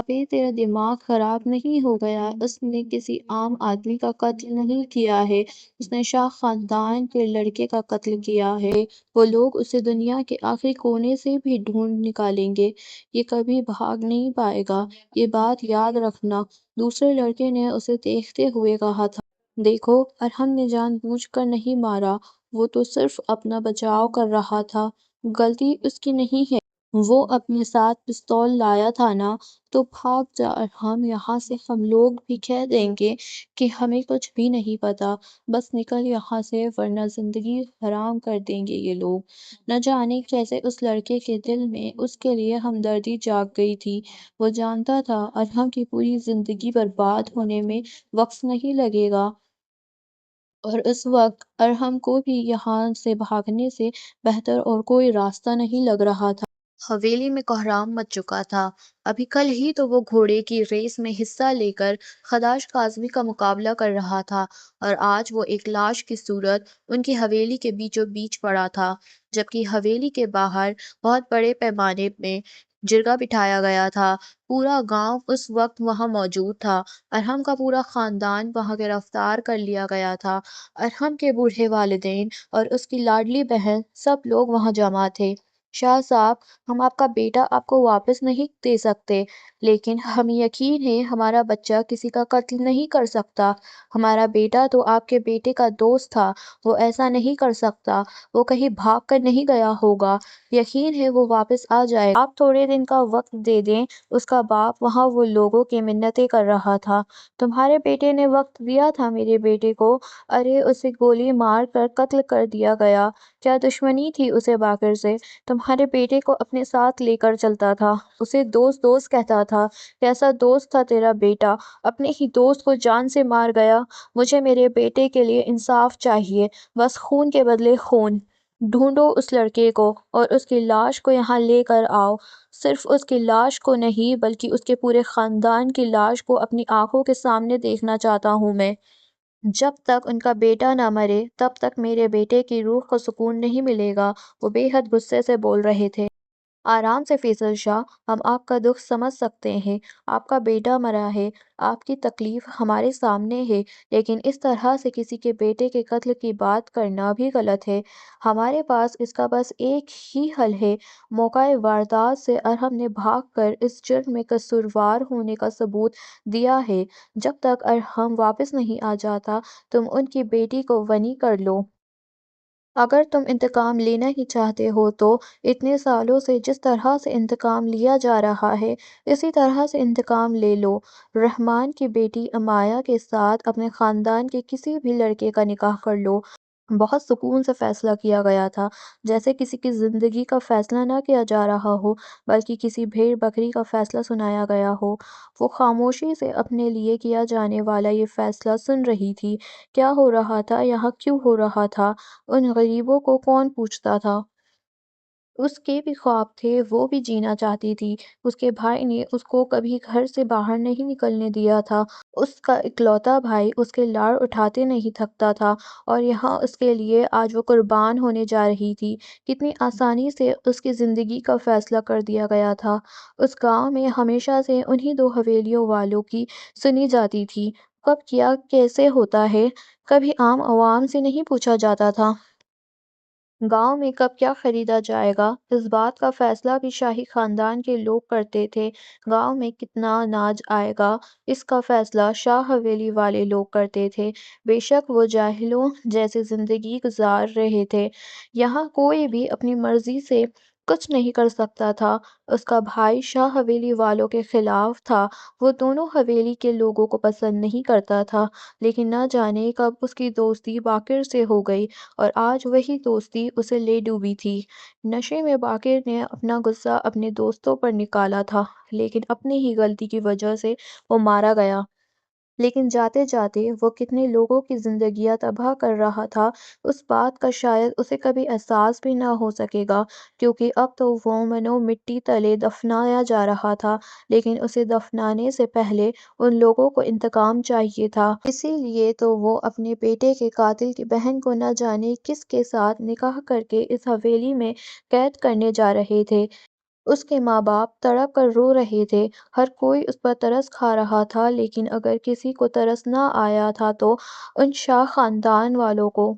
ابھی تیرا دماغ خراب نہیں ہو گیا؟ اس نے کسی عام آدمی کا قتل نہیں کیا ہے، اس نے شاہ خاندان کے لڑکے کا قتل کیا ہے۔ وہ لوگ اسے دنیا کے آخری کونے سے بھی ڈھونڈ نکالیں گے، یہ کبھی بھاگ نہیں پائے گا، یہ بات یاد رکھنا۔ دوسرے لڑکے نے اسے دیکھتے ہوئے کہا تھا۔ دیکھو، ارحم نے جان بوجھ کر نہیں مارا، وہ تو صرف اپنا بچاؤ کر رہا تھا، غلطی اس کی نہیں ہے۔ وہ اپنے ساتھ پستول لایا تھا نا، تو بھاگ جا ارحم یہاں سے، ہم لوگ بھی کہہ دیں گے کہ ہمیں کچھ بھی نہیں پتا، بس نکل یہاں سے ورنہ زندگی حرام کر دیں گے یہ لوگ۔ نہ جانے کیسے اس لڑکے کے دل میں اس کے لیے ہمدردی جاگ گئی تھی۔ وہ جانتا تھا ارحم کی پوری زندگی برباد ہونے میں وقت نہیں لگے گا، اور اس وقت ارحم کو بھی یہاں سے بھاگنے سے بہتر اور کوئی راستہ نہیں لگ رہا تھا۔ حویلی میں کوہرام مچ چکا تھا۔ ابھی کل ہی تو وہ گھوڑے کی ریس میں حصہ لے کر خداش کاظمی کا مقابلہ کر رہا تھا، اور آج وہ ایک لاش کی صورت ان کی حویلی کے بیچوں بیچ پڑا تھا، جبکہ حویلی کے باہر بہت بڑے پیمانے میں جرگہ بٹھایا گیا تھا۔ پورا گاؤں اس وقت وہاں موجود تھا۔ ارحم کا پورا خاندان وہاں گرفتار کر لیا گیا تھا۔ ارحم کے بوڑھے والدین اور اس کی لاڈلی بہن سب لوگ وہاں جمع تھے۔ شاہ صاحب، ہم آپ کا بیٹا آپ کو واپس نہیں دے سکتے، لیکن ہمیں یقین ہے ہمارا بچہ کسی کا قتل نہیں کر سکتا۔ ہمارا بیٹا تو آپ کے بیٹے کا دوست تھا، وہ ایسا نہیں کر سکتا، وہ کہیں بھاگ کر نہیں گیا ہوگا، یقین ہے وہ واپس آ جائے گا۔ آپ تھوڑے دن کا وقت دے دیں۔ اس کا باپ وہاں وہ لوگوں کی منتیں کر رہا تھا۔ تمہارے بیٹے نے وقت دیا تھا میرے بیٹے کو، ارے اسے گولی مار کر قتل کر دیا گیا۔ کیا دشمنی تھی اسے باقر سے؟ تمہارے بیٹے کو اپنے ساتھ لے کر چلتا تھا، اسے دوست دوست کہتا تھا۔ کیسا دوست تھا تیرا بیٹا، اپنے ہی دوست کو جان سے مار گیا۔ مجھے میرے بیٹے کے لیے انصاف چاہیے، بس خون کے بدلے خون۔ ڈھونڈو اس لڑکے کو اور اس کی لاش کو یہاں لے کر آؤ۔ صرف اس کی لاش کو نہیں بلکہ اس کے پورے خاندان کی لاش کو اپنی آنکھوں کے سامنے دیکھنا چاہتا ہوں میں۔ جب تک ان کا بیٹا نہ مرے تب تک میرے بیٹے کی روح کو سکون نہیں ملے گا۔ وہ بے حد غصے سے بول رہے تھے۔ آرام سے فیصل شاہ، ہم آپ کا دکھ سمجھ سکتے ہیں، آپ کا بیٹا مرا ہے، آپ کی تکلیف ہمارے سامنے ہے، لیکن اس طرح سے کسی کے بیٹے کے قتل کی بات کرنا بھی غلط ہے۔ ہمارے پاس اس کا بس ایک ہی حل ہے۔ موقع واردات سے ارحم نے بھاگ کر اس جرم میں قصوروار ہونے کا ثبوت دیا ہے۔ جب تک ارحم واپس نہیں آ جاتا تم ان کی بیٹی کو غنی کر لو۔ اگر تم انتقام لینا ہی چاہتے ہو تو اتنے سالوں سے جس طرح سے انتقام لیا جا رہا ہے اسی طرح سے انتقام لے لو۔ رحمان کی بیٹی امایہ کے ساتھ اپنے خاندان کے کسی بھی لڑکے کا نکاح کر لو۔ بہت سکون سے فیصلہ کیا گیا تھا، جیسے کسی کی زندگی کا فیصلہ نہ کیا جا رہا ہو بلکہ کسی بھیڑ بکری کا فیصلہ سنایا گیا ہو۔ وہ خاموشی سے اپنے لیے کیا جانے والا یہ فیصلہ سن رہی تھی۔ کیا ہو رہا تھا یہاں، کیوں ہو رہا تھا، ان غریبوں کو کون پوچھتا تھا؟ اس کے بھی خواب تھے، وہ بھی جینا چاہتی تھی۔ اس کے بھائی نے اس کو کبھی گھر سے باہر نہیں نکلنے دیا تھا، اس کا اکلوتا بھائی اس کے لاڑ اٹھاتے نہیں تھکتا تھا، اور یہاں اس کے لیے آج وہ قربان ہونے جا رہی تھی۔ کتنی آسانی سے اس کی زندگی کا فیصلہ کر دیا گیا تھا۔ اس گاؤں میں ہمیشہ سے انہی دو حویلیوں والوں کی سنی جاتی تھی۔ کب کیا کیسے ہوتا ہے، کبھی عام عوام سے نہیں پوچھا جاتا تھا۔ گاؤں میں کب کیا خریدا جائے گا، اس بات کا فیصلہ بھی شاہی خاندان کے لوگ کرتے تھے۔ گاؤں میں کتنا اناج آئے گا، اس کا فیصلہ شاہ حویلی والے لوگ کرتے تھے۔ بے شک وہ جاہلوں جیسی زندگی گزار رہے تھے، یہاں کوئی بھی اپنی مرضی سے کچھ نہیں کر سکتا تھا۔ اس کا بھائی شاہ حویلی والوں کے خلاف تھا، وہ دونوں حویلی کے لوگوں کو پسند نہیں کرتا تھا، لیکن نہ جانے کب اس کی دوستی باقر سے ہو گئی، اور آج وہی دوستی اسے لے ڈوبی تھی۔ نشے میں باقر نے اپنا غصہ اپنے دوستوں پر نکالا تھا، لیکن اپنی ہی غلطی کی وجہ سے وہ مارا گیا۔ لیکن جاتے جاتے وہ کتنے لوگوں کی زندگیاں تباہ کر رہا تھا، اس بات کا شاید اسے کبھی احساس بھی نہ ہو سکے گا، کیونکہ اب تو وہ منو مٹی تلے دفنایا جا رہا تھا، لیکن اسے دفنانے سے پہلے ان لوگوں کو انتقام چاہیے تھا۔ اسی لیے تو وہ اپنے بیٹے کے قاتل کی بہن کو نہ جانے کس کے ساتھ نکاح کر کے اس حویلی میں قید کرنے جا رہے تھے۔ اس کے ماں باپ تڑپ کر رو رہے تھے، ہر کوئی اس پر ترس کھا رہا تھا، لیکن اگر کسی کو ترس نہ آیا تھا تو ان شاہ خاندان والوں کو